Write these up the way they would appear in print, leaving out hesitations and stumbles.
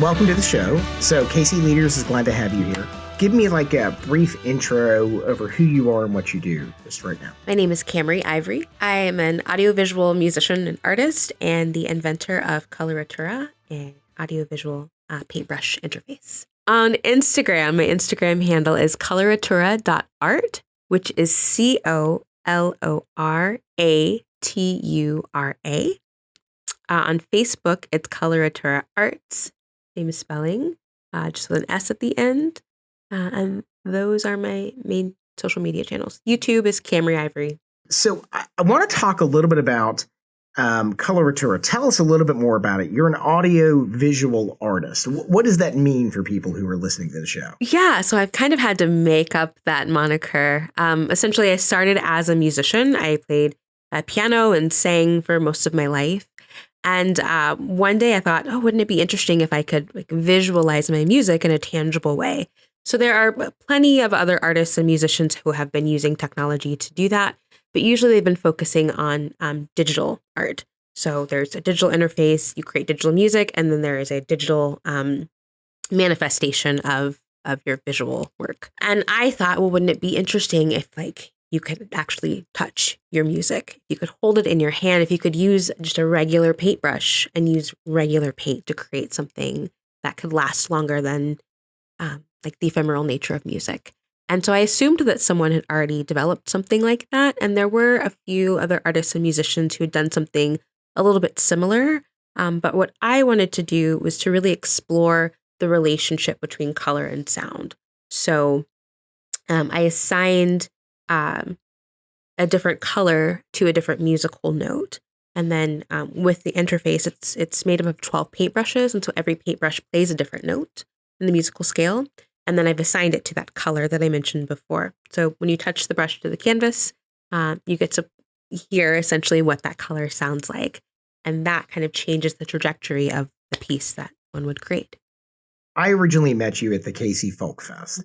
welcome to the show. So KC Leaders is glad to have you here. Give me like a brief intro over who you are and what you do just right now. My name is Camry Ivory. I am an audiovisual musician and artist and the inventor of Coloratura, an audiovisual paintbrush interface. On Instagram, my Instagram handle is coloratura.art, which is COLORATURA. On Facebook, it's Coloratura Arts, same spelling, just with an S at the end. And those are my main social media channels. YouTube is Camry Ivory. So I want to talk a little bit about Coloratura. Tell us a little bit more about it. You're an audio visual artist. What does that mean for people who are listening to the show? Yeah, so I've kind of had to make up that moniker. Essentially, I started as a musician. I played piano and sang for most of my life. And one day I thought, wouldn't it be interesting if I could visualize my music in a tangible way? So there are plenty of other artists and musicians who have been using technology to do that, but usually they've been focusing on digital art. So there's a digital interface, you create digital music, and then there is a digital manifestation of your visual work. And I thought, wouldn't it be interesting if you could actually touch your music? You could hold it in your hand, if you could use just a regular paintbrush and use regular paint to create something that could last longer than the ephemeral nature of music. And so I assumed that someone had already developed something like that. And there were a few other artists and musicians who had done something a little bit similar. But what I wanted to do was to really explore the relationship between color and sound. So I assigned a different color to a different musical note. And then with the interface, it's made up of 12 paintbrushes. And so every paintbrush plays a different note in the musical scale. And then I've assigned it to that color that I mentioned before. So when you touch the brush to the canvas, you get to hear essentially what that color sounds like. And that kind of changes the trajectory of the piece that one would create. I originally met you at the KC Folk Fest.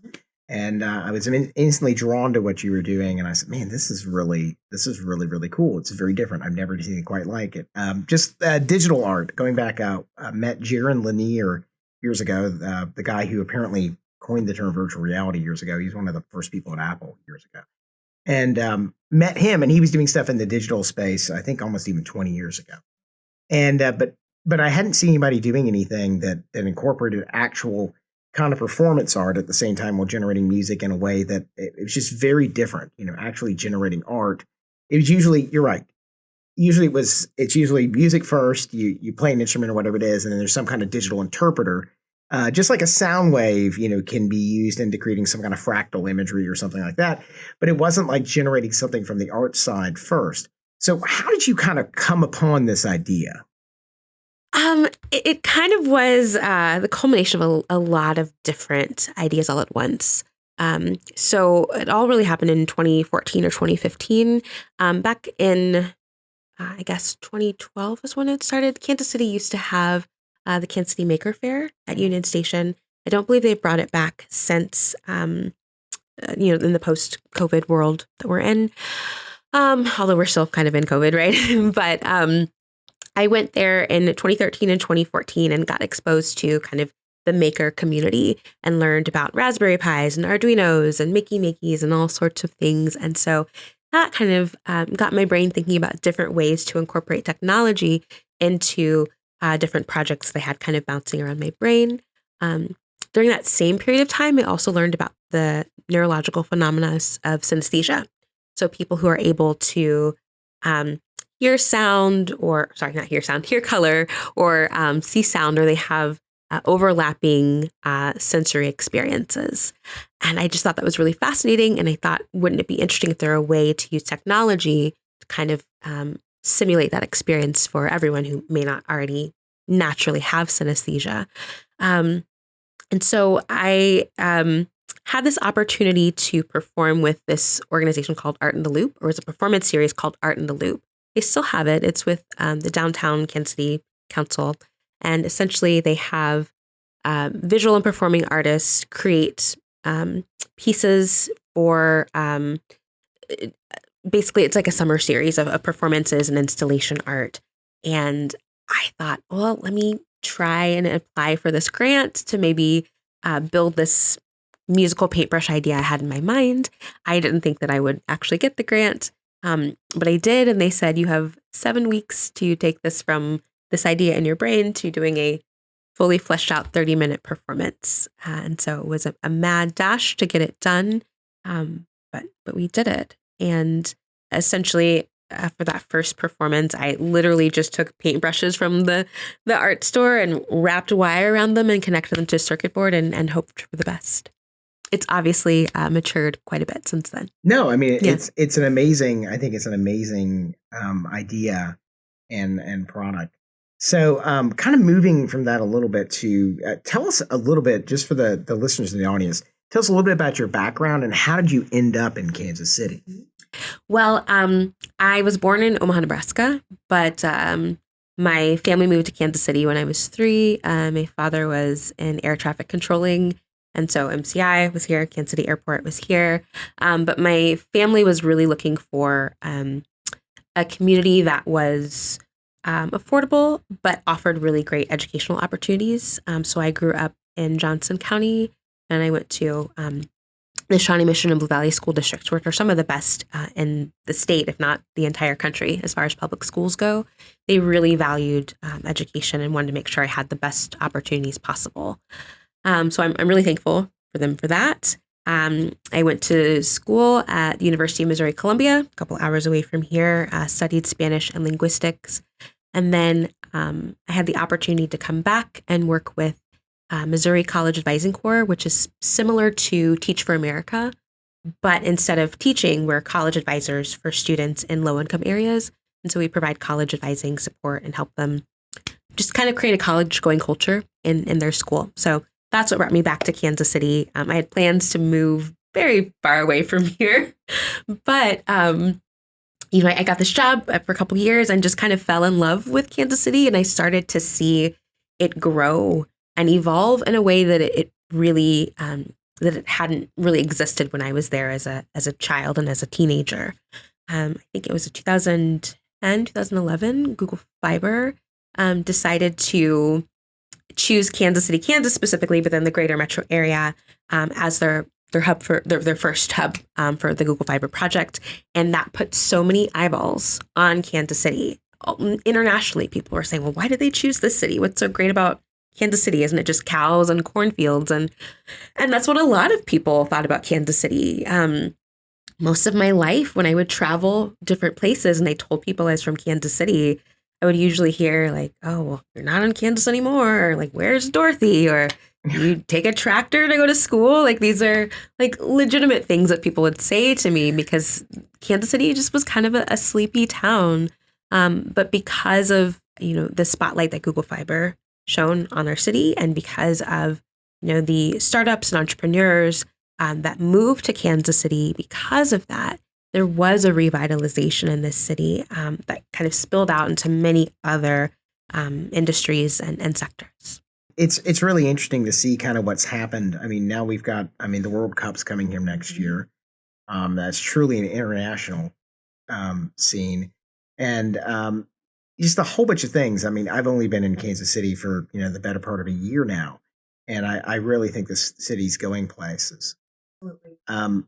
And I was instantly drawn to what you were doing. And I said, man, this is really, really cool. It's very different. I've never seen anything quite like it. Just digital art. Going back, I met Jaron Lanier years ago, the guy who apparently coined the term virtual reality years ago. He's one of the first people at Apple years ago. And met him, and he was doing stuff in the digital space, I think almost even 20 years ago. And but I hadn't seen anybody doing anything that incorporated actual kind of performance art at the same time while generating music in a way that it was just very different. Actually generating art. It was usually, you're right. It's usually music first. You play an instrument or whatever it is, and then there's some kind of digital interpreter. Just like a sound wave, can be used into creating some kind of fractal imagery or something like that. But it wasn't like generating something from the art side first. So how did you kind of come upon this idea? It kind of was the culmination of a lot of different ideas all at once. So it all really happened in 2014 or 2015. Back in, I guess, 2012 was when it started. Kansas City used to have the Kansas City Maker Faire at Union Station. I don't believe they've brought it back since, in the post-COVID world that we're in. Although we're still kind of in COVID, right? But I went there in 2013 and 2014 and got exposed to kind of the maker community and learned about Raspberry Pis and Arduinos and Mickey Mickeys and all sorts of things. And so that kind of got my brain thinking about different ways to incorporate technology into different projects that I had kind of bouncing around my brain. During that same period of time, I also learned about the neurological phenomena of synesthesia. So people who are able to hear sound, hear color, or see sound, or they have overlapping sensory experiences. And I just thought that was really fascinating. And I thought, wouldn't it be interesting if there were a way to use technology to kind of simulate that experience for everyone who may not already naturally have synesthesia. And so I had this opportunity to perform with this organization called Art in the Loop, or it's a performance series called Art in the Loop. They still have it. It's with the Downtown Kansas City Council. And essentially they have visual and performing artists create pieces for, basically it's like a summer series of performances and installation art. And I thought, well, let me try and apply for this grant to maybe build this musical paintbrush idea I had in my mind. I didn't think that I would actually get the grant, but I did. And they said, you have 7 weeks to take this from this idea in your brain to doing a fully fleshed out 30-minute performance. And so it was a mad dash to get it done. But we did it. And essentially, for that first performance, I literally just took paintbrushes from the art store and wrapped wire around them and connected them to a circuit board and hoped for the best. It's obviously matured quite a bit since then. No, I mean, it's an amazing, I think it's an amazing idea and product. So kind of moving from that a little bit to tell us a little bit, just for the listeners in the audience, tell us a little bit about your background and how did you end up in Kansas City? Well, I was born in Omaha, Nebraska, but my family moved to Kansas City when I was 3. My father was in air traffic controlling, and so MCI was here, Kansas City Airport was here. But my family was really looking for a community that was affordable, but offered really great educational opportunities. So I grew up in Johnson County, and I went to the Shawnee Mission and Blue Valley School Districts, which are some of the best in the state, if not the entire country, as far as public schools go. They really valued education and wanted to make sure I had the best opportunities possible. So I'm really thankful for them for that. I went to school at the University of Missouri Columbia, a couple hours away from here, studied Spanish and linguistics. And then I had the opportunity to come back and work with Missouri College Advising Corps, which is similar to Teach for America, but instead of teaching, we're college advisors for students in low-income areas. And so we provide college advising support and help them just kind of create a college-going culture in their school. So that's what brought me back to Kansas City. I had plans to move very far away from here, but I got this job for a couple of years and just kind of fell in love with Kansas City, and I started to see it grow and evolve in a way that it really that it hadn't really existed when I was there as a child and as a teenager. I think it was 2010, 2011, Google Fiber decided to choose Kansas City, Kansas specifically, but then the greater metro area as their hub for their first hub for the Google Fiber project. And that put so many eyeballs on Kansas City. Internationally, people were saying, well, why did they choose this city? What's so great about Kansas City? Isn't it just cows and cornfields? And that's what a lot of people thought about Kansas City. Most of my life, when I would travel different places and I told people I was from Kansas City, I would usually hear like, oh, well, you're not in Kansas anymore. Or like, where's Dorothy? Or you take a tractor to go to school. Like, these are like legitimate things that people would say to me because Kansas City just was kind of a sleepy town. But because of, the spotlight that Google Fiber shone on our city, and because of, the startups and entrepreneurs that moved to Kansas City, because of that, there was a revitalization in this city that kind of spilled out into many other industries and sectors. It's really interesting to see kind of what's happened. I mean, now we've got, the World Cup's coming here next year. That's truly an international scene. And just a whole bunch of things. I mean, I've only been in Kansas City for, the better part of a year now. And I really think this city's going places. Absolutely.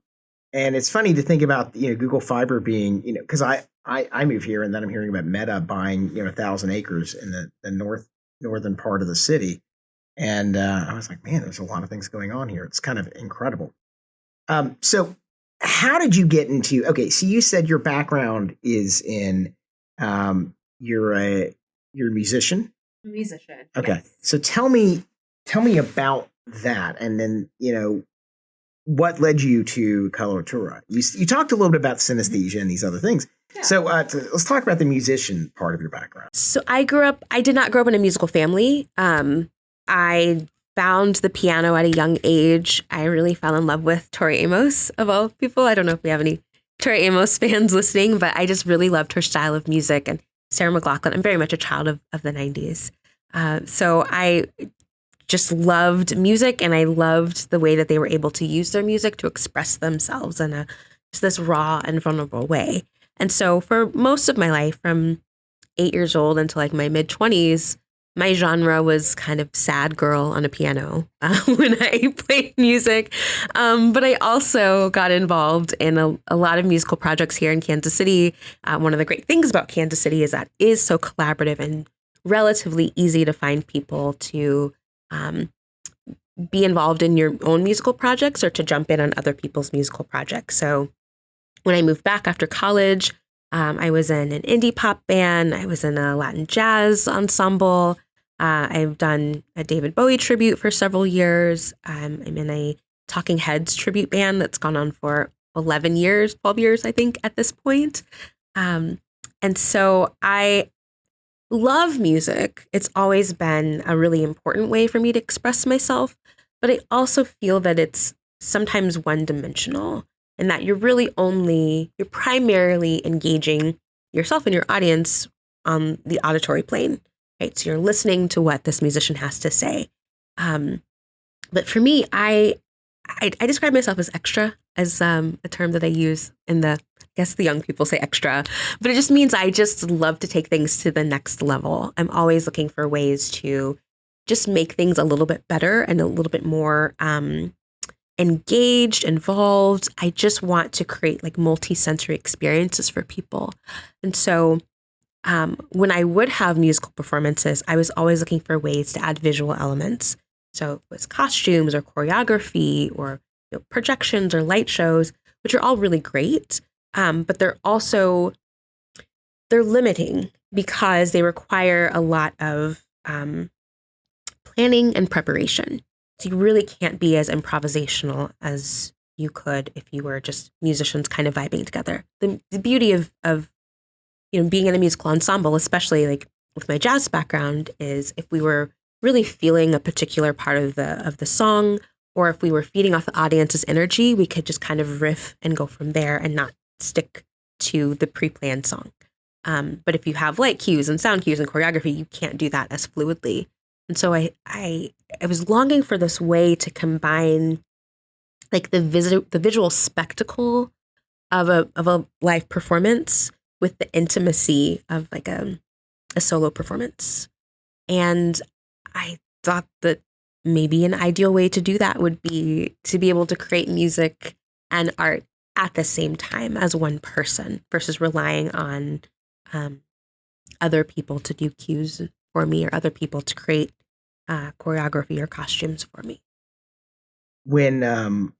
And it's funny to think about, Google Fiber being, because I moved here and then I'm hearing about Meta buying, 1,000 acres in the northern part of the city. And I was like, man, there's a lot of things going on here. It's kind of incredible. So how did you get into, okay, so you said your background is in, you're a musician? Musician. Okay. Yes. So tell me about that. And then, what led you to coloratura? You talked a little bit about synesthesia and these other things. Yeah. So let's talk about the musician part of your background. So I did not grow up in a musical family. I found the piano at a young age. I really fell in love with Tori Amos, of all people. I don't know if we have any Tori Amos fans listening, but I just really loved her style of music. And Sarah McLachlan, I'm very much a child of the 90s. So I just loved music, and I loved the way that they were able to use their music to express themselves in just this raw and vulnerable way. And so for most of my life, from 8 years old until like my mid-20s, My genre was kind of sad girl on a piano when I played music. But I also got involved in a lot of musical projects here in Kansas City. One of the great things about Kansas City is that it is so collaborative and relatively easy to find people to um, be involved in your own musical projects or to jump in on other people's musical projects. So when I moved back after college, I was in an indie pop band. I was in a Latin jazz ensemble. I've done a David Bowie tribute for several years. I'm in a Talking Heads tribute band that's gone on for 11 years, 12 years, I think, at this point. And so I love music. It's always been a really important way for me to express myself, but I also feel that it's sometimes one-dimensional and that you're primarily engaging yourself and your audience on the auditory plane, right? So you're listening to what this musician has to say. But for me, I describe myself as extra, as a term that I use I guess the young people say extra, but it just means I just love to take things to the next level. I'm always looking for ways to just make things a little bit better and a little bit more engaged, involved. I just want to create like multi-sensory experiences for people. And so when I would have musical performances, I was always looking for ways to add visual elements. So it was costumes or choreography or projections or light shows, which are all really great. But they're limiting because they require a lot of planning and preparation. So you really can't be as improvisational as you could if you were just musicians kind of vibing together. The beauty of being in a musical ensemble, especially like with my jazz background, is if we were really feeling a particular part of the song, or if we were feeding off the audience's energy, we could just kind of riff and go from there and not stick to the pre-planned song. But if you have light cues and sound cues and choreography, you can't do that as fluidly. And so I was longing for this way to combine like the visual spectacle of a live performance with the intimacy of like a solo performance. And I thought that maybe an ideal way to do that would be to be able to create music and art at the same time as one person versus relying on other people to do cues for me or other people to create choreography or costumes for me. When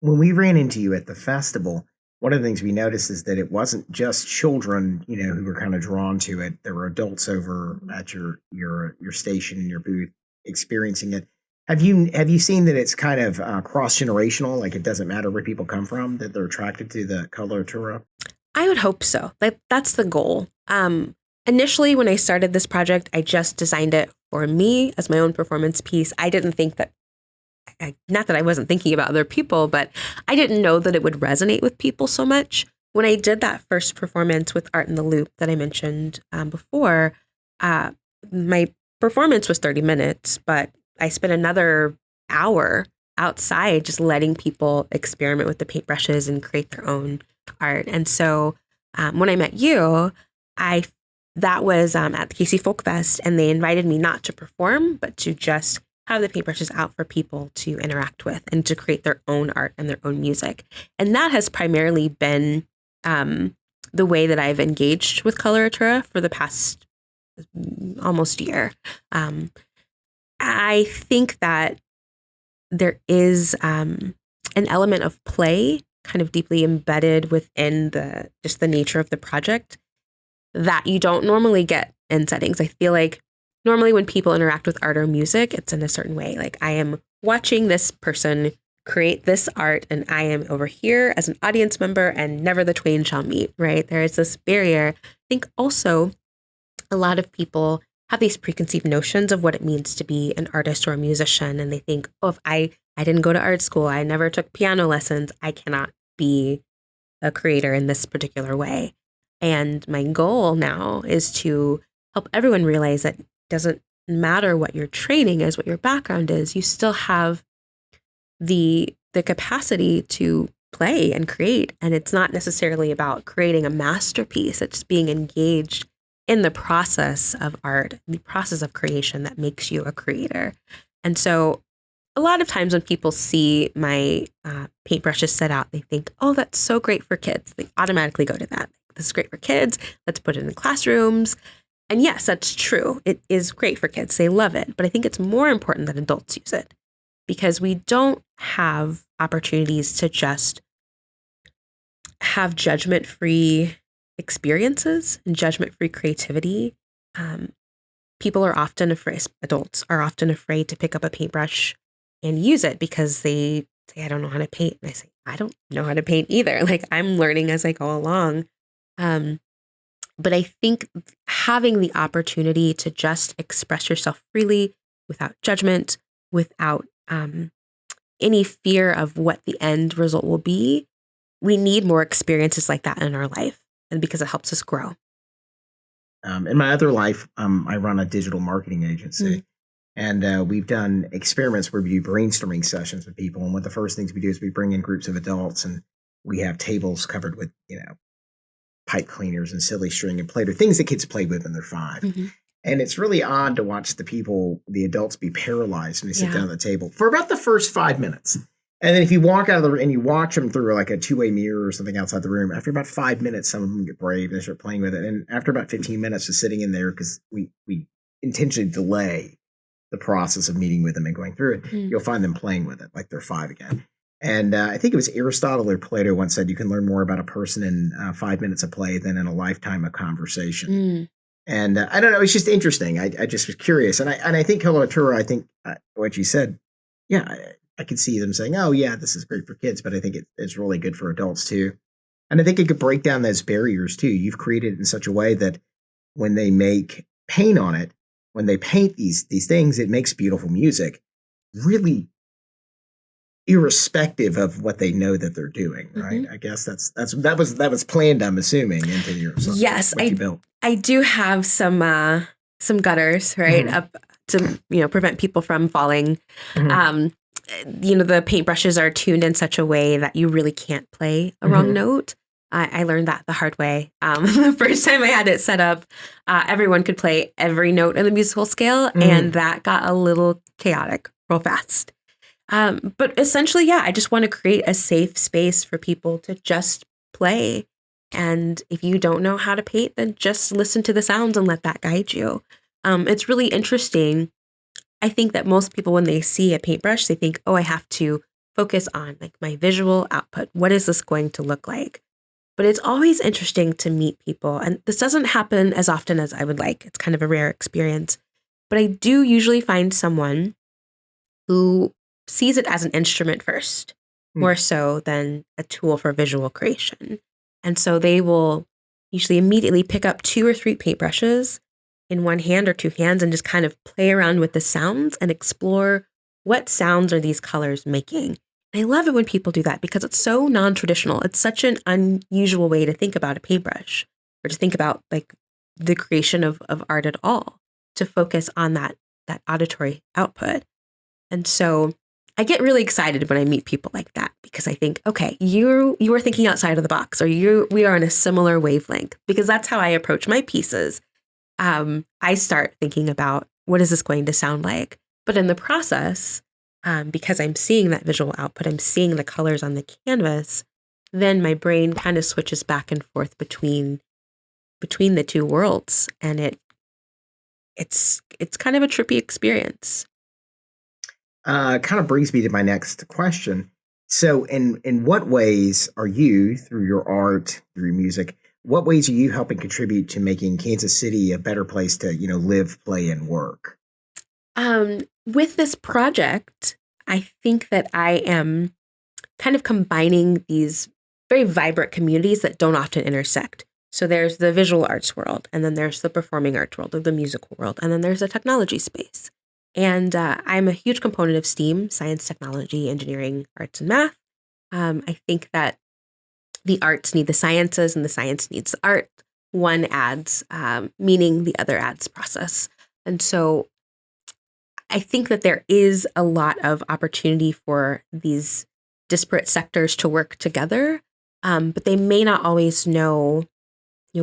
we ran into you at the festival, one of the things we noticed is that it wasn't just children, who were kind of drawn to it. There were adults over at your station and your booth experiencing it. Have you seen that it's kind of cross generational? Like it doesn't matter where people come from, that they're attracted to the coloratura? I would hope so. Like that's the goal. Initially, when I started this project, I just designed it for me as my own performance piece. I didn't think that, not that I wasn't thinking about other people, but I didn't know that it would resonate with people so much. When I did that first performance with Art in the Loop that I mentioned before, my performance was 30 minutes, but I spent another hour outside just letting people experiment with the paintbrushes and create their own art. And so when I met you, that was at the KC Folk Fest, and they invited me not to perform, but to just have the paintbrushes out for people to interact with and to create their own art and their own music. And that has primarily been the way that I've engaged with coloratura for the past almost year. I think that there is an element of play kind of deeply embedded within just the nature of the project that you don't normally get in settings. I feel like normally when people interact with art or music, it's in a certain way. Like I am watching this person create this art and I am over here as an audience member and never the twain shall meet, right? There is this barrier. I think also a lot of people have these preconceived notions of what it means to be an artist or a musician. And they think, oh, if I didn't go to art school, I never took piano lessons, I cannot be a creator in this particular way. And my goal now is to help everyone realize that it doesn't matter what your training is, what your background is, you still have the capacity to play and create. And it's not necessarily about creating a masterpiece. It's being engaged in the process of art, the process of creation that makes you a creator. And so a lot of times when people see my paintbrushes set out, they think, oh, that's so great for kids. They automatically go to that. This is great for kids. Let's put it in classrooms. And yes, that's true. It is great for kids. They love it. But I think it's more important that adults use it because we don't have opportunities to just have judgment-free experiences and judgment-free creativity. People are often afraid, adults are often afraid to pick up a paintbrush and use it because they say, I don't know how to paint. And I say, I don't know how to paint either. Like I'm learning as I go along. But I think having the opportunity to just express yourself freely without judgment, without any fear of what the end result will be, we need more experiences like that in our life, and because it helps us grow. In my other life, I run a digital marketing agency, and we've done experiments where we do brainstorming sessions with people. And one of the first things we do is we bring in groups of adults, and we have tables covered with, pipe cleaners and silly string and Play-Doh, things that kids play with when they're 5. And it's really odd to watch the adults be paralyzed when they sit down at the table for about the first 5 minutes. And then if you walk out of the room and you watch them through like a two-way mirror or something outside the room, after about 5 minutes, some of them get brave and they start playing with it. And after about 15 minutes of sitting in there, because we intentionally delay the process of meeting with them and going through it, you'll find them playing with it like they're 5 again. And I think it was Aristotle or Plato once said, you can learn more about a person in 5 minutes of play than in a lifetime of conversation. And I don't know, it's just interesting. I just was curious. And I think Coloratura, I think what you said, I could see them saying, oh, yeah, this is great for kids, but I think it's really good for adults too. And I think it could break down those barriers too. You've created it in such a way that when they make paint on it, when they paint these things, it makes beautiful music, really irrespective of what they know that they're doing, right? I guess that was planned, I'm assuming, into your yes, what you built. I do have some gutters, right, up to prevent people from falling. The paintbrushes are tuned in such a way that you really can't play a wrong note. I learned that the hard way. The first time I had it set up, everyone could play every note in the musical scale, and that got a little chaotic real fast. But essentially, I just want to create a safe space for people to just play. And if you don't know how to paint, then just listen to the sounds and let that guide you. It's really interesting. I think that most people, when they see a paintbrush, they think, oh, I have to focus on like my visual output. What is this going to look like? But it's always interesting to meet people. And this doesn't happen as often as I would like. It's kind of a rare experience. But I do usually find someone who sees it as an instrument first, more so than a tool for visual creation. And so they will usually immediately pick up 2 or 3 paintbrushes in one hand or 2 hands and just kind of play around with the sounds and explore what sounds are these colors making. And I love it when people do that because it's so non-traditional. It's such an unusual way to think about a paintbrush or to think about like the creation of art at all, to focus on that auditory output. And so I get really excited when I meet people like that because I think, okay, you are thinking outside of the box, or we are on a similar wavelength, because that's how I approach my pieces. I start thinking about what is this going to sound like? But in the process, because I'm seeing that visual output, I'm seeing the colors on the canvas, then my brain kind of switches back and forth between the two worlds, and it's kind of a trippy experience. Kind of brings me to my next question. So in what ways are you, through your art, through your music, what ways are you helping contribute to making Kansas City a better place to, live, play, and work? With this project, I think that I am kind of combining these very vibrant communities that don't often intersect. So there's the visual arts world, and then there's the performing arts world, or the musical world, and then there's the technology space. And I'm a huge component of STEAM, science, technology, engineering, arts, and math. I think that the arts need the sciences and the science needs the art. One adds meaning, the other adds process. And so I think that there is a lot of opportunity for these disparate sectors to work together, but they may not always know,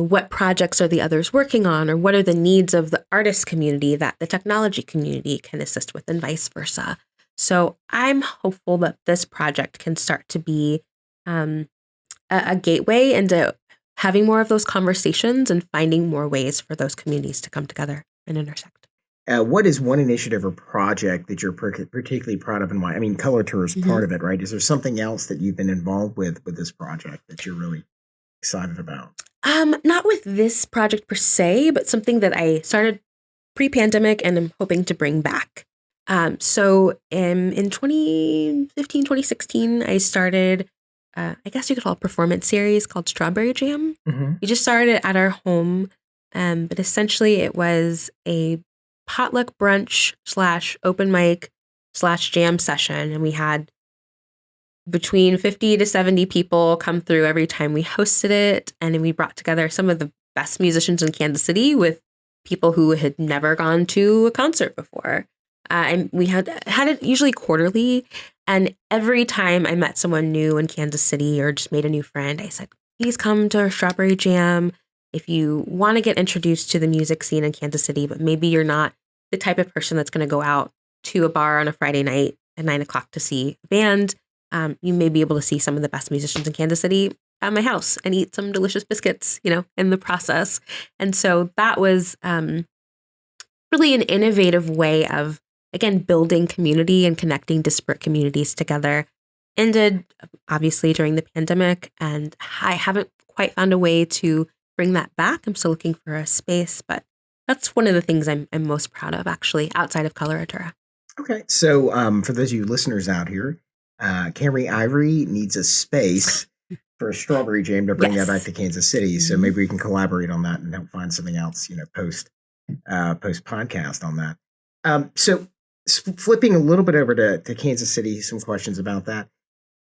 what projects are the others working on, or what are the needs of the artist community that the technology community can assist with, and vice versa. So I'm hopeful that this project can start to be a gateway into having more of those conversations and finding more ways for those communities to come together and intersect. What is one initiative or project that you're particularly proud of and why? I mean, Coloratura is part of it, right? Is there something else that you've been involved with this project that you're really excited about? Not with this project per se, but something that I started pre-pandemic and I'm hoping to bring back. So in 2015, 2016, I started, I guess you could call it a performance series called Strawberry Jam. We just started it at our home, but essentially it was a potluck brunch / open mic / jam session. And we had between 50 to 70 people come through every time we hosted it. And then we brought together some of the best musicians in Kansas City with people who had never gone to a concert before. And we had it usually quarterly. And every time I met someone new in Kansas City or just made a new friend, I said, please come to our Strawberry Jam. If you want to get introduced to the music scene in Kansas City, but maybe you're not the type of person that's going to go out to a bar on a Friday night at 9 o'clock to see a band, you may be able to see some of the best musicians in Kansas City at my house and eat some delicious biscuits, in the process. And so that was really an innovative way of, again, building community and connecting disparate communities together. Ended, obviously, during the pandemic, and I haven't quite found a way to bring that back. I'm still looking for a space, but that's one of the things I'm most proud of, actually, outside of Coloratura. Okay. So for those of you listeners out here, Camry Ivory needs a space for a Strawberry Jam to bring that back to Kansas City. So maybe we can collaborate on that and help find something else, post podcast on that. So flipping a little bit over to Kansas City, some questions about that.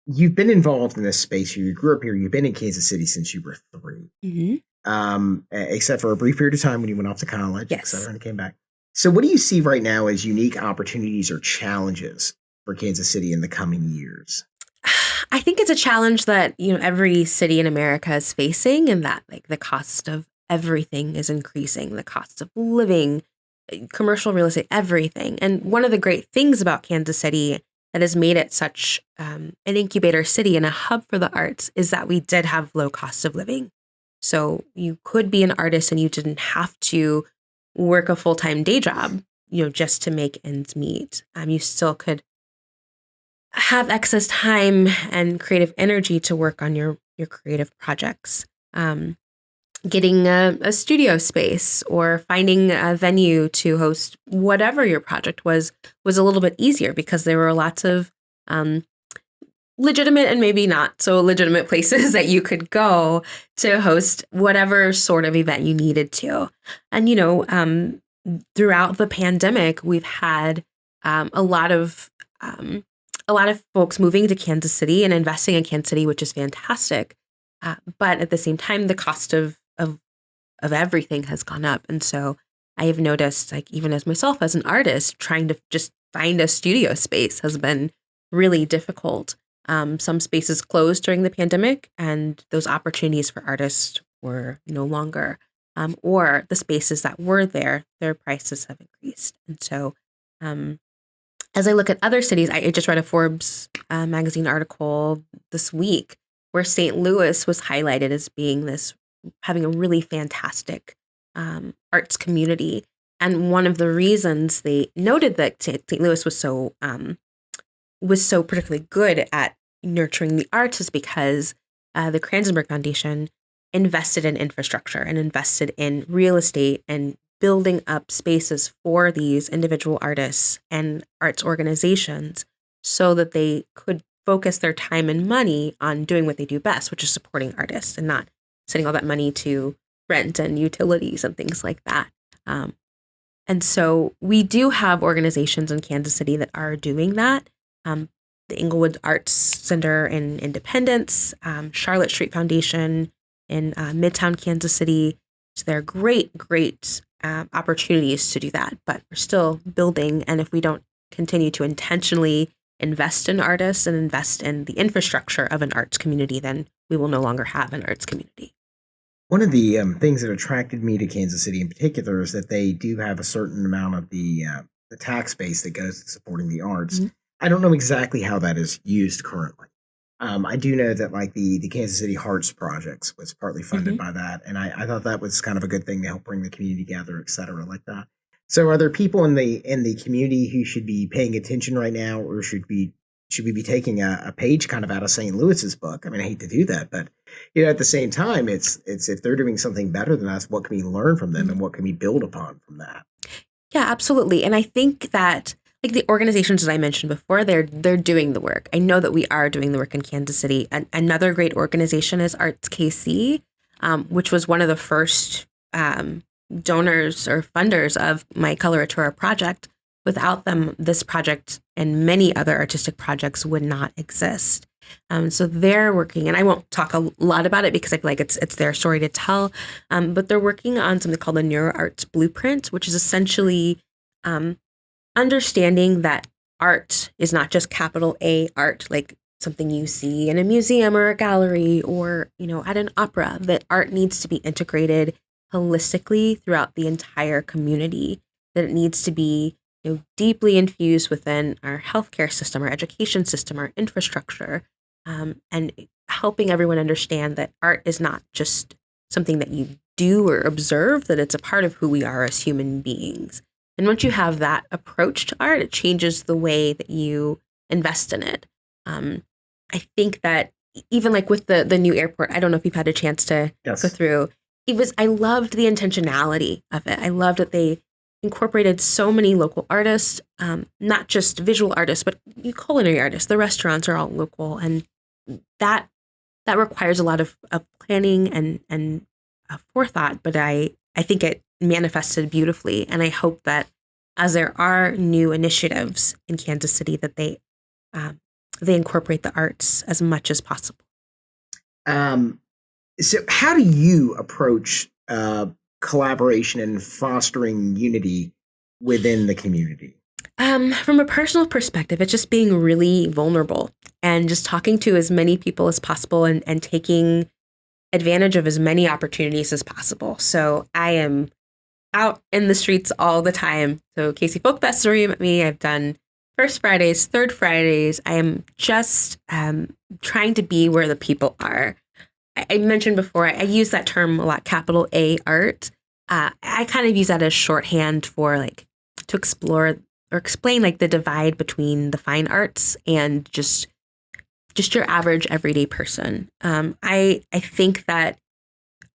You've been involved in this space. You grew up here. You've been in Kansas City since you were 3. Except for a brief period of time when you went off to college, etc., and came back. So what do you see right now as unique opportunities or challenges for Kansas City in the coming years? I think it's a challenge that, every city in America is facing, and that the cost of everything is increasing, the cost of living, commercial real estate, everything. And one of the great things about Kansas City that has made it such an incubator city and a hub for the arts is that we did have low cost of living. So you could be an artist and you didn't have to work a full-time day job, just to make ends meet. You still could have excess time and creative energy to work on your creative projects. Getting a studio space or finding a venue to host whatever your project was a little bit easier because there were lots of legitimate and maybe not so legitimate places that you could go to host whatever sort of event you needed to. And, throughout the pandemic, we've had a lot of folks moving to Kansas City and investing in Kansas City, which is fantastic. But at the same time, the cost of everything has gone up. And so I have noticed, even as myself as an artist, trying to just find a studio space has been really difficult. Some spaces closed during the pandemic, and those opportunities for artists were no longer. Or the spaces that were there, their prices have increased. And so as I look at other cities, I just read a Forbes magazine article this week where St. Louis was highlighted as having a really fantastic arts community. And one of the reasons they noted that St. Louis was so particularly good at nurturing the arts is because the Kranzenberg Foundation invested in infrastructure and invested in real estate and building up spaces for these individual artists and arts organizations so that they could focus their time and money on doing what they do best, which is supporting artists and not sending all that money to rent and utilities and things like that. And so we do have organizations in Kansas City that are doing that. The Inglewood Arts Center in Independence, Charlotte Street Foundation in Midtown Kansas City. So there are great opportunities to do that, but we're still building. And if we don't continue to intentionally invest in artists and invest in the infrastructure of an arts community, then we will no longer have an arts community. One of the things that attracted me to Kansas City in particular is that they do have a certain amount of the tax base that goes to supporting the arts. Mhm. I don't know exactly how that is used currently. I do know that like the Kansas City Hearts projects was partly funded Mhm. by that, and I thought that was kind of a good thing to help bring the community together, et cetera, like that. So, are there people in the community who should be paying attention right now, or should we be taking a page kind of out of St. Louis's book? I mean, I hate to do that, but at the same time, it's if they're doing something better than us, what can we learn from them, Mhm. and what can we build upon from that? Yeah, absolutely. And I think that like the organizations that I mentioned before, they're doing the work. I know that we are doing the work in Kansas City. Another great organization is Arts KC, which was one of the first donors or funders of my Coloratura project. Without them, this project and many other artistic projects would not exist. So they're working, and I won't talk a lot about it because I feel like it's their story to tell. But they're working on something called the Neuro Arts Blueprint, which is essentially um, understanding that art is not just capital A art, like something you see in a museum or a gallery or at an opera. That art needs to be integrated holistically throughout the entire community. That it needs to be deeply infused within our healthcare system, our education system, our infrastructure, and helping everyone understand that art is not just something that you do or observe, that it's a part of who we are as human beings. And once you have that approach to art, it changes the way that you invest in it. Um, I think that even like with the new airport, I don't know if you've had a chance to go Yes. through. I loved the intentionality of it. I loved that they incorporated so many local artists, not just visual artists, but culinary artists. The restaurants are all local, and that that requires a lot of planning and forethought. But I think it manifested beautifully, and I hope that as there are new initiatives in Kansas City, that they incorporate the arts as much as possible. Um, so, how do you approach collaboration and fostering unity within the community? From a personal perspective, it's just being really vulnerable and just talking to as many people as possible and taking advantage of as many opportunities as possible. So I am out in the streets all the time. So Casey Folk Fest is where you met me. I've done First Fridays, Third Fridays. I am just trying to be where the people are. I mentioned before, I use that term a lot, capital A art. I kind of use that as shorthand for like to explore or explain like the divide between the fine arts and just your average everyday person. I think that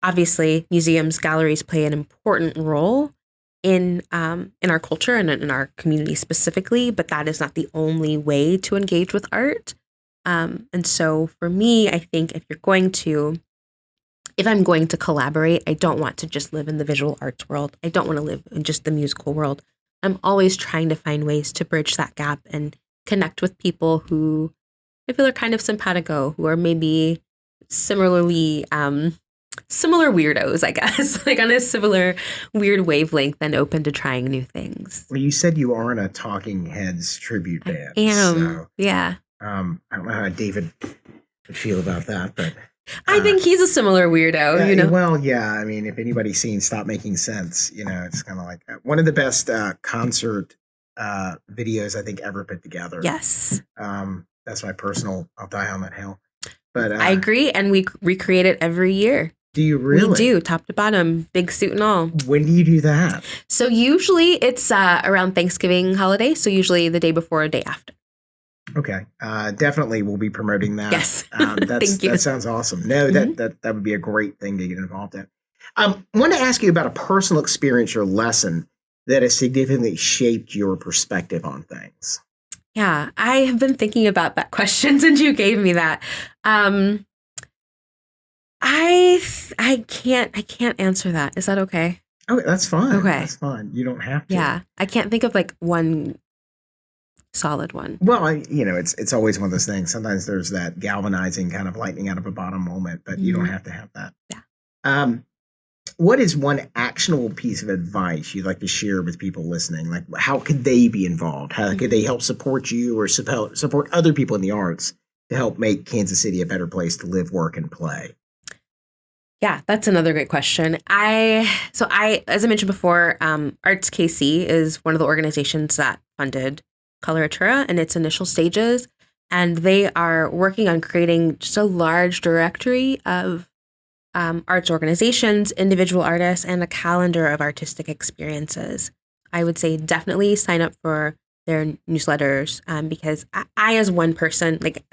obviously museums, galleries play an important role in our culture and in our community specifically, but that is not the only way to engage with art. And so for me, I think if I'm going to collaborate, I don't want to just live in the visual arts world. I don't want to live in just the musical world. I'm always trying to find ways to bridge that gap and connect with people who I feel are kind of simpatico, who are maybe similarly similar weirdos, I guess, like on a similar weird wavelength and open to trying new things. Well, you said you are in a Talking Heads tribute I band, am, so yeah. I don't know how David would feel about that, but I uh, think he's a similar weirdo, well, yeah. I mean, if anybody's seen "Stop Making Sense," it's kind of like one of the best concert videos I think ever put together. Yes, That's my personal. I'll die on that hill. But I agree. And we recreate it every year. do you We really? do, top to bottom, big suit and all. When do you do that? So usually it's around Thanksgiving holiday. So usually the day before or day after. Okay, definitely we'll be promoting that. Yes. That's Thank you. that sounds awesome. No, Mhm. that would be a great thing to get involved in. I want to ask you about a personal experience or lesson that has significantly shaped your perspective on things. Yeah, I have been thinking about that question since you gave me that. Um, I can't answer that. Is that okay? Oh, that's fine. Okay. That's fine. You don't have to. Yeah, I can't think of like one solid one. Well, it's always one of those things. Sometimes there's that galvanizing kind of lightning out of a bottom moment, but you don't Mhm. have to have that. Yeah. Um, what is one actionable piece of advice you'd like to share with people listening? Like, how could they be involved? How could they help support you or support other people in the arts to help make Kansas City a better place to live, work, and play? Yeah, that's another great question. As I mentioned before, Arts KC is one of the organizations that funded Coloratura in its initial stages, and they are working on creating just a large directory of arts organizations, individual artists, and a calendar of artistic experiences. I would say definitely sign up for their newsletters because as one person, like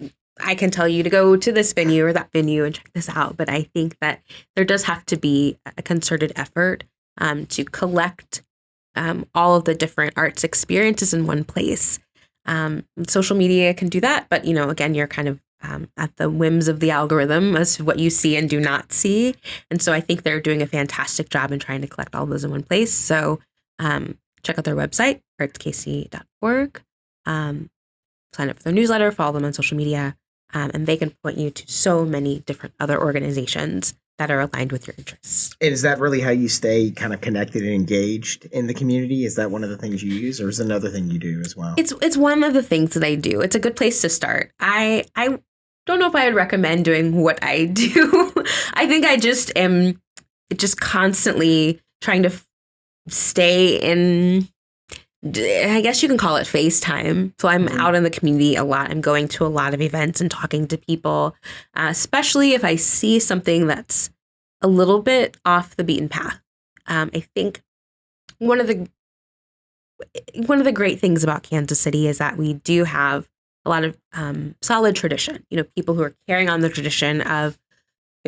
I can tell you to go to this venue or that venue and check this out, but I think that there does have to be a concerted effort to collect all of the different arts experiences in one place. Social media can do that, but again, you're kind of at the whims of the algorithm as to what you see and do not see. And so I think they're doing a fantastic job in trying to collect all of those in one place. So check out their website, artskc.org. Sign up for their newsletter, follow them on social media, and they can point you to so many different other organizations that are aligned with your interests. And is that really how you stay kind of connected and engaged in the community? Is that one of the things you use, or is it another thing you do as well? It's one of the things that I do. It's a good place to start. I don't know if I would recommend doing what I do. I think I just am just constantly trying to stay in, I guess you can call it FaceTime. So I'm out in the community a lot. I'm going to a lot of events and talking to people, especially if I see something that's a little bit off the beaten path. I think one of the great things about Kansas City is that we do have a lot of solid tradition. People who are carrying on the tradition of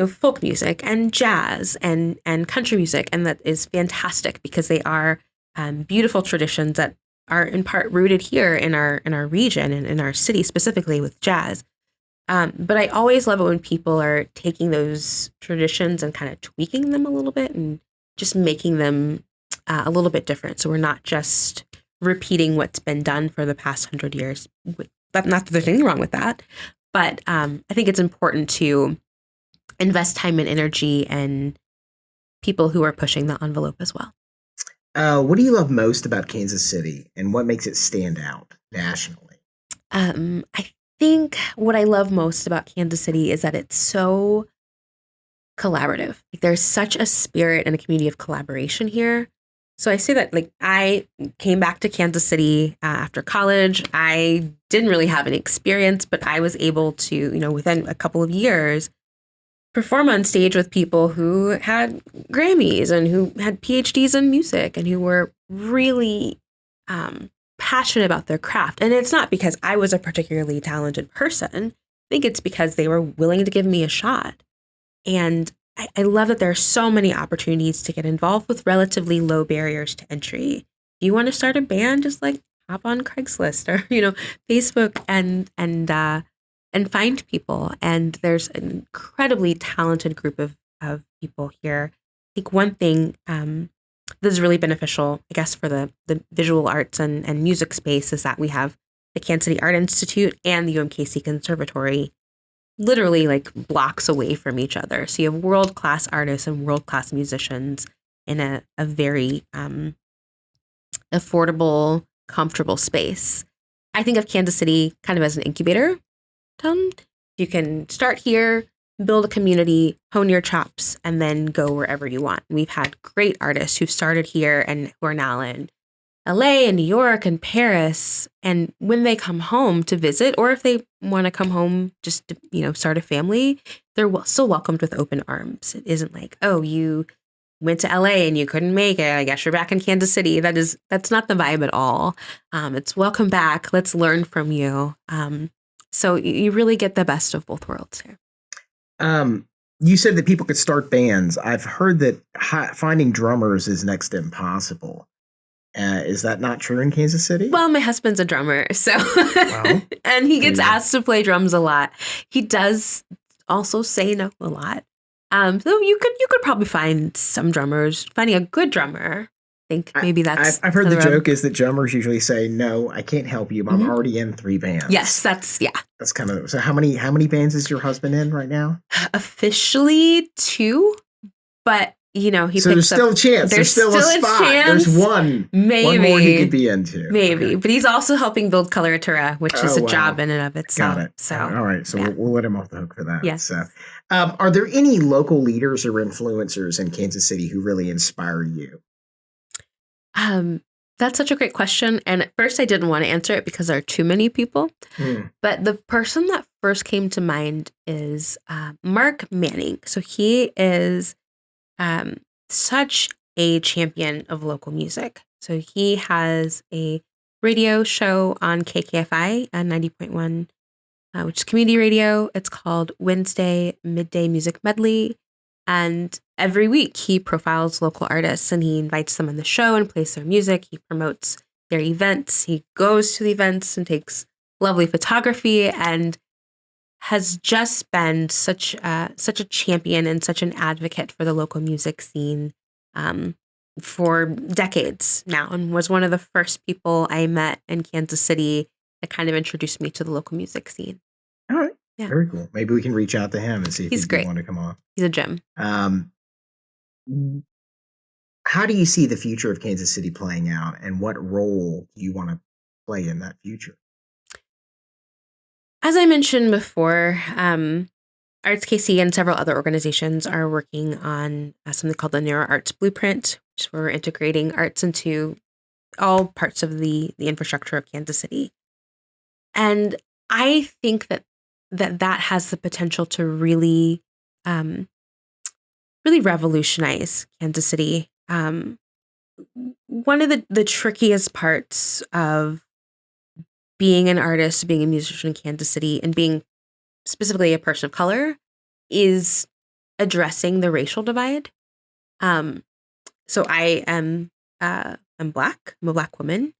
folk music and jazz and country music, and that is fantastic because they are beautiful traditions that are in part rooted here in our region and in our city, specifically with jazz. But I always love it when people are taking those traditions and kind of tweaking them a little bit and just making them a little bit different. So we're not just repeating what's been done for the past 100 years. Not that there's anything wrong with that, but I think it's important to invest time and energy in people who are pushing the envelope as well. What do you love most about Kansas City, and what makes it stand out nationally? I think what I love most about Kansas City is that it's so collaborative. Like, there's such a spirit and a community of collaboration here. So I say that, like, I came back to Kansas City after college. I didn't really have any experience, but I was able to, within a couple of years, perform on stage with people who had Grammys and who had PhDs in music and who were really passionate about their craft. And it's not because I was a particularly talented person. I think it's because they were willing to give me a shot. And I love that there are so many opportunities to get involved with relatively low barriers to entry. If you want to start a band, just like hop on Craigslist or, Facebook and find people. And there's an incredibly talented group of people here. I think one thing that is really beneficial, I guess, for the visual arts and music space is that we have the Kansas City Art Institute and the UMKC Conservatory literally like blocks away from each other. So you have world-class artists and world-class musicians in a very affordable, comfortable space. I think of Kansas City kind of as an incubator town. You can start here, build a community, hone your chops, and then go wherever you want. We've had great artists who started here and who are now in LA and New York and Paris. And when they come home to visit, or if they want to come home just to, start a family, they're still welcomed with open arms. It isn't like, oh, you went to LA and you couldn't make it. I guess you're back in Kansas City. That's not the vibe at all. It's welcome back. Let's learn from you. So you really get the best of both worlds here. You said that people could start bands. I've heard that finding drummers is next to impossible. Is that not true in Kansas City? Well, my husband's a drummer, so Wow. And he gets asked to play drums a lot. He does also say no a lot. So you could probably find some drummers. Finding a good drummer, I think maybe that's. I've heard the joke is that drummers usually say, "No, I can't help you. I'm already in 3 bands." Yes, that's kind of. So how many bands is your husband in right now? Officially 2, but he So there's picks up. still a chance. There's still a spot. chance. There's one more he could be into. Maybe. Okay. But he's also helping build Coloratura, which is a job in and of itself. Got it. So, all right. So we'll let him off the hook for that. Yes. So, are there any local leaders or influencers in Kansas City who really inspire you? That's such a great question. And at first I didn't want to answer it because there are too many people. But the person that first came to mind is Mark Manning. So he is such a champion of local music. So he has a radio show on KKFI 90.1, which is community radio. It's called Wednesday Midday Music Medley. And every week he profiles local artists and he invites them on the show and plays their music. He promotes their events. He goes to the events and takes lovely photography and has just been such a champion and such an advocate for the local music scene for decades now, and was one of the first people I met in Kansas City that kind of introduced me to the local music scene. All right. Yeah. Very cool. Maybe we can reach out to him and see if he'd want to come on. He's a gem. How do you see the future of Kansas City playing out, and what role do you want to play in that future? As I mentioned before, Arts KC and several other organizations are working on something called the Neuro Arts Blueprint, which is where we're integrating arts into all parts of the infrastructure of Kansas City. And I think that has the potential to really revolutionize Kansas City. One of the trickiest parts of being an artist, being a musician in Kansas City, and being specifically a person of color is addressing the racial divide. So I am I'm Black. I'm a Black woman.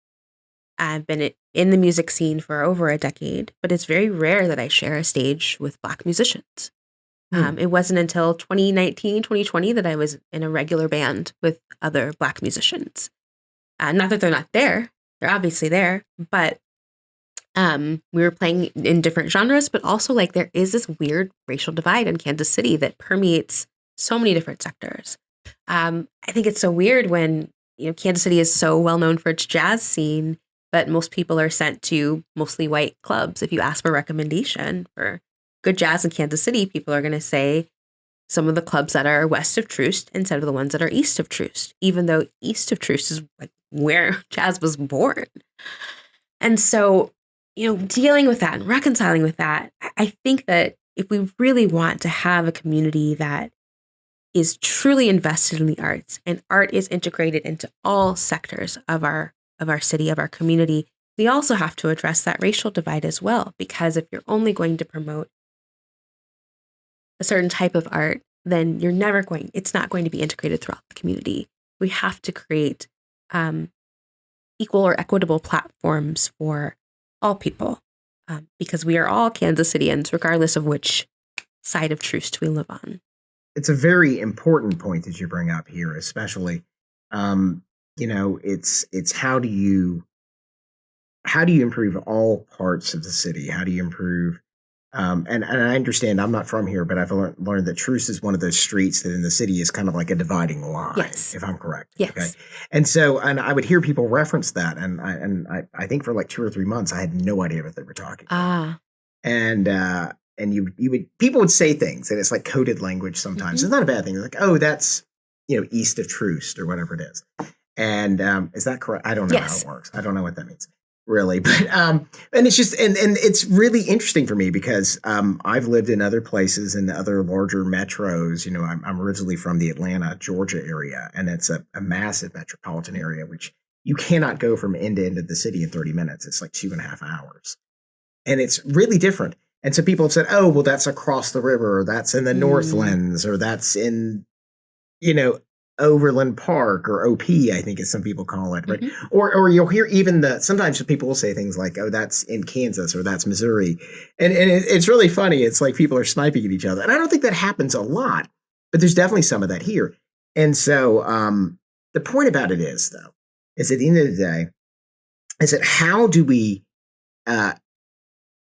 I've been in the music scene for over a decade, but it's very rare that I share a stage with Black musicians. It wasn't until 2019, 2020 that I was in a regular band with other Black musicians. Not that they're not there. They're obviously there, but we were playing in different genres, but also like there is this weird racial divide in Kansas City that permeates so many different sectors. I think it's so weird when, Kansas City is so well known for its jazz scene, but most people are sent to mostly white clubs. If you ask for a recommendation for good jazz in Kansas City, people are going to say some of the clubs that are west of Troost instead of the ones that are east of Troost, even though east of Troost is like where jazz was born. And so, dealing with that and reconciling with that, I think that if we really want to have a community that is truly invested in the arts and art is integrated into all sectors of our city, of our community, we also have to address that racial divide as well. Because if you're only going to promote a certain type of art, then it's not going to be integrated throughout the community. We have to create equal or equitable platforms for all people, because we are all Kansas Cityans, regardless of which side of Troost we live on. It's a very important point that you bring up here, especially, it's how do you improve all parts of the city? How do you improve? And I understand I'm not from here, but I've learned that Troost is one of those streets that in the city is kind of like a dividing line, if I'm correct. Yes. Okay. And so, and I would hear people reference that. And I think for like 2 or 3 months, I had no idea what they were talking about. And people would say things and it's like coded language sometimes. It's not a bad thing. It's like, oh, that's, east of Troost or whatever it is. And is that correct? I don't know how it works. I don't know what that means. Really, but and it's just and it's really interesting for me because I've lived in other places in other larger metros. I'm originally from the Atlanta, Georgia area, and it's a massive metropolitan area, which you cannot go from end to end of the city in 30 minutes. It's like 2.5 hours, and it's really different. And so people have said, "Oh, well, that's across the river, or that's in the Northlands, or that's in, Overland Park or OP, I think as some people call it, right? Or you'll hear even sometimes people will say things like, oh, that's in Kansas or that's Missouri. And it's really funny. It's like people are sniping at each other. And I don't think that happens a lot, but there's definitely some of that here. And so the point about it is, though, is at the end of the day, is that how do we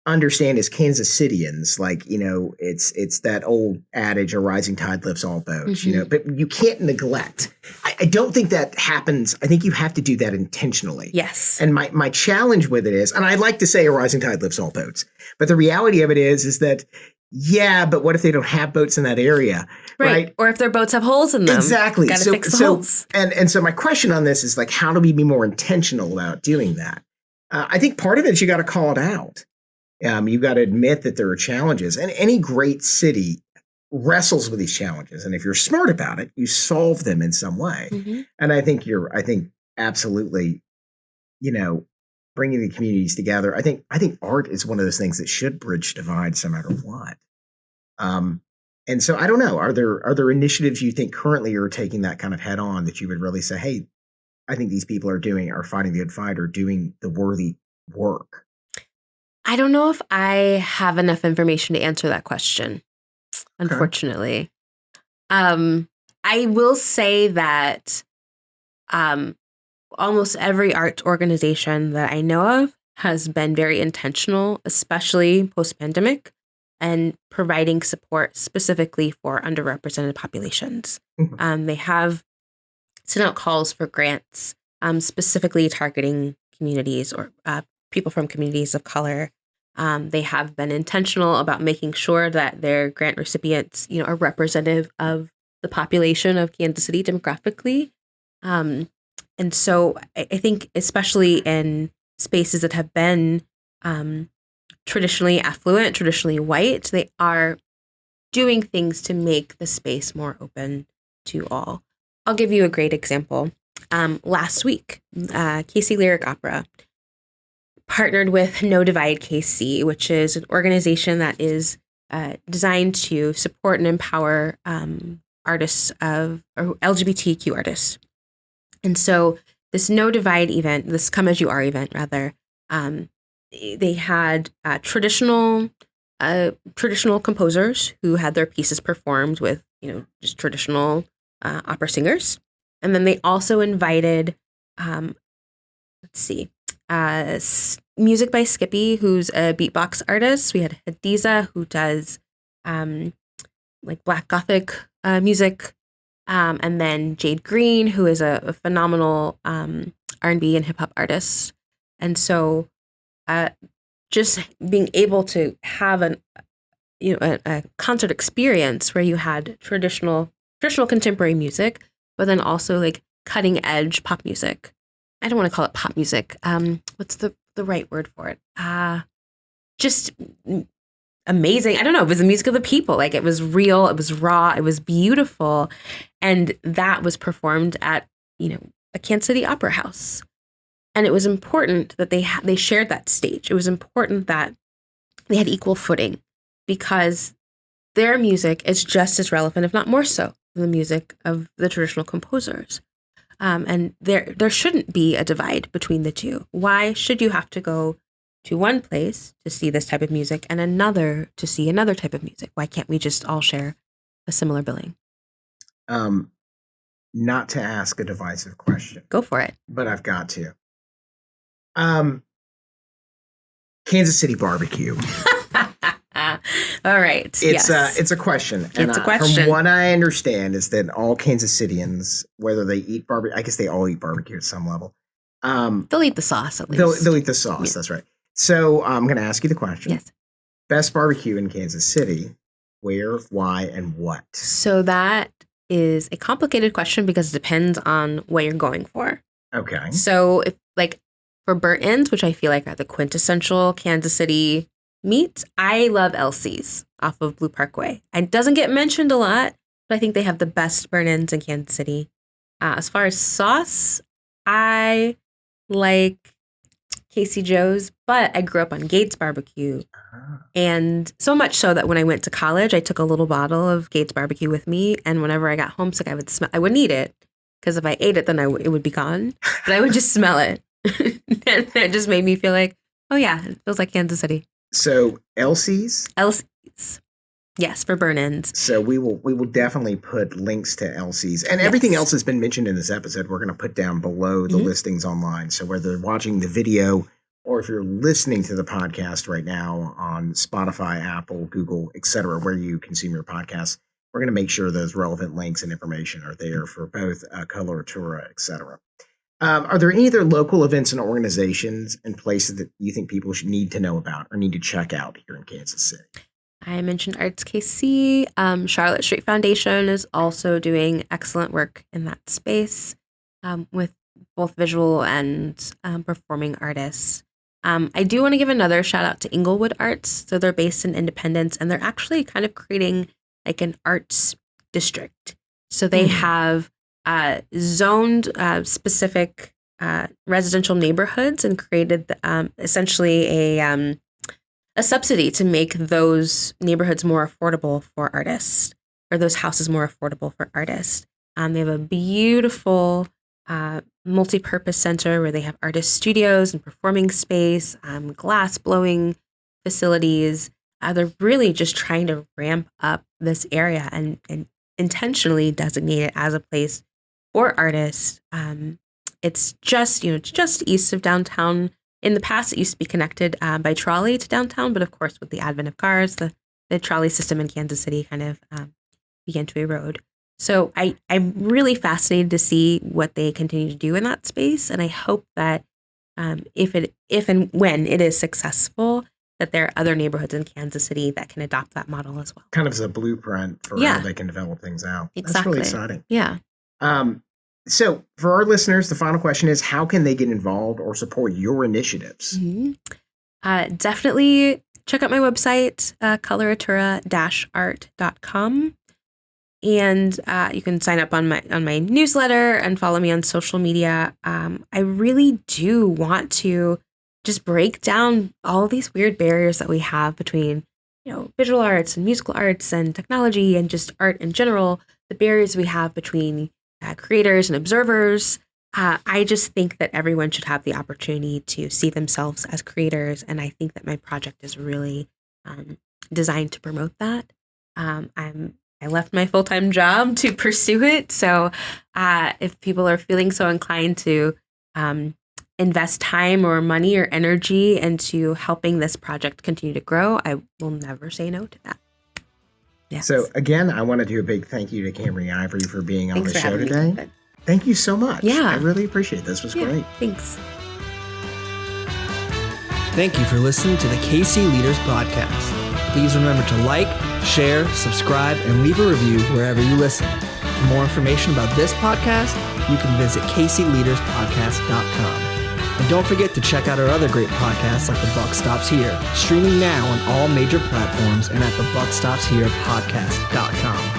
understand as Kansas Cityans, like, it's that old adage, a rising tide lifts all boats, but you can't neglect. I don't think that happens. I think you have to do that intentionally. Yes. And my challenge with it is, and I'd like to say a rising tide lifts all boats, but the reality of it is that, yeah, but what if they don't have boats in that area? Right. Or if their boats have holes in them. Exactly. Got to fix the holes. And so my question on this is like, how do we be more intentional about doing that? I think part of it is you got to call it out. You've got to admit that there are challenges, and any great city wrestles with these challenges. And if you're smart about it, you solve them in some way. Mm-hmm. And I think absolutely, bringing the communities together. I think art is one of those things that should bridge divides no matter what. And so I don't know, are there initiatives you think currently you're taking that kind of head on that you would really say, hey, I think these people are fighting the good fight or doing the worthy work? I don't know if I have enough information to answer that question, unfortunately. Okay. I will say that almost every arts organization that I know of has been very intentional, especially post-pandemic, and providing support specifically for underrepresented populations. Mm-hmm. They have sent out calls for grants, specifically targeting communities or people from communities of color. They have been intentional about making sure that their grant recipients, are representative of the population of Kansas City demographically. And so I think especially in spaces that have been traditionally affluent, traditionally white, they are doing things to make the space more open to all. I'll give you a great example. Last week, KC Lyric Opera partnered with No Divide KC, which is an organization that is designed to support and empower artists or LGBTQ artists. And so this No Divide event, this Come As You Are event, rather, they had traditional composers who had their pieces performed with, just traditional opera singers. And then they also invited, music by Skippy, who's a beatbox artist. We had Hadiza, who does like Black Gothic music. And then Jade Green, who is a phenomenal R&B and hip hop artist. And so just being able to have a concert experience where you had traditional contemporary music, but then also like cutting edge pop music. I don't want to call it pop music. What's the right word for it? Just amazing. I don't know. It was the music of the people. Like, it was real. It was raw. It was beautiful. And that was performed at, a Kansas City Opera House. And it was important that they shared that stage. It was important that they had equal footing, because their music is just as relevant, if not more so, than the music of the traditional composers. And there shouldn't be a divide between the two. Why should you have to go to one place to see this type of music and another to see another type of music? Why can't we just all share a similar billing? Not to ask a divisive question. Go for it. But I've got to. Kansas City barbecue. All right. It's a question. It's a question. From what I understand is that all Kansas Cityans, whether they eat barbecue, I guess they all eat barbecue at some level. They'll eat the sauce at least. They'll eat the sauce. Yeah. That's right. So I'm going to ask you the question. Yes. Best barbecue in Kansas City. Where, why, and what? So that is a complicated question because it depends on what you're going for. Okay. So if for burnt ends, which I feel like are the quintessential Kansas City meats, I love Elsie's off of Blue Parkway. It doesn't get mentioned a lot, but I think they have the best burnt ends in Kansas City. As far as sauce, I like Casey Joe's, but I grew up on Gates Barbecue. And so much so that when I went to college, I took a little bottle of Gates Barbecue with me. And whenever I got homesick, I wouldn't eat it, because if I ate it, then it would be gone. But I would just smell it. And it just made me feel like, oh yeah, it feels like Kansas City. So Elsie's? Elsie's. Yes, for burn ends. So we will definitely put links to Elsie's. And everything else has been mentioned in this episode, we're going to put down below the listings online. So whether they're watching the video or if you're listening to the podcast right now on Spotify, Apple, Google, etc., where you consume your podcasts, we're going to make sure those relevant links and information are there for both Coloratura, etc. Are there any other local events and organizations and places that you think people should need to know about or need to check out here in Kansas City? I mentioned Arts KC. Charlotte Street Foundation is also doing excellent work in that space with both visual and performing artists. I do want to give another shout out to Inglewood Arts. So they're based in Independence, and they're actually kind of creating like an arts district. So they have zoned specific residential neighborhoods and created essentially a subsidy to make those neighborhoods more affordable for artists, or those houses more affordable for artists. They have a beautiful multi-purpose center where they have artist studios and performing space, glass blowing facilities. They're really just trying to ramp up this area and intentionally designate it as a place for artists. It's just east of downtown. In the past, it used to be connected by trolley to downtown, but of course, with the advent of cars, the trolley system in Kansas City kind of began to erode. So I'm really fascinated to see what they continue to do in that space, and I hope that if and when it is successful, that there are other neighborhoods in Kansas City that can adopt that model as well. Kind of as a blueprint for how they can develop things out. Exactly. That's really exciting. Yeah. So for our listeners, the final question is, how can they get involved or support your initiatives? Definitely check out my website, coloratura-art.com. And you can sign up on my newsletter and follow me on social media. I really do want to just break down all these weird barriers that we have between, visual arts and musical arts and technology and just art in general, the barriers we have between creators and observers. I just think that everyone should have the opportunity to see themselves as creators. And I think that my project is really designed to promote that. I left my full-time job to pursue it. So if people are feeling so inclined to invest time or money or energy into helping this project continue to grow, I will never say no to that. Yes. So again, I want to do a big thank you to Camry Ivory for being on the show today. Me. Thank you so much. Yeah. I really appreciate it. This was great. Thanks. Thank you for listening to the KC Leaders Podcast. Please remember to like, share, subscribe, and leave a review wherever you listen. For more information about this podcast, you can visit kcleaderspodcast.com. And don't forget to check out our other great podcasts like The Buck Stops Here, streaming now on all major platforms and at thebuckstopsherepodcast.com.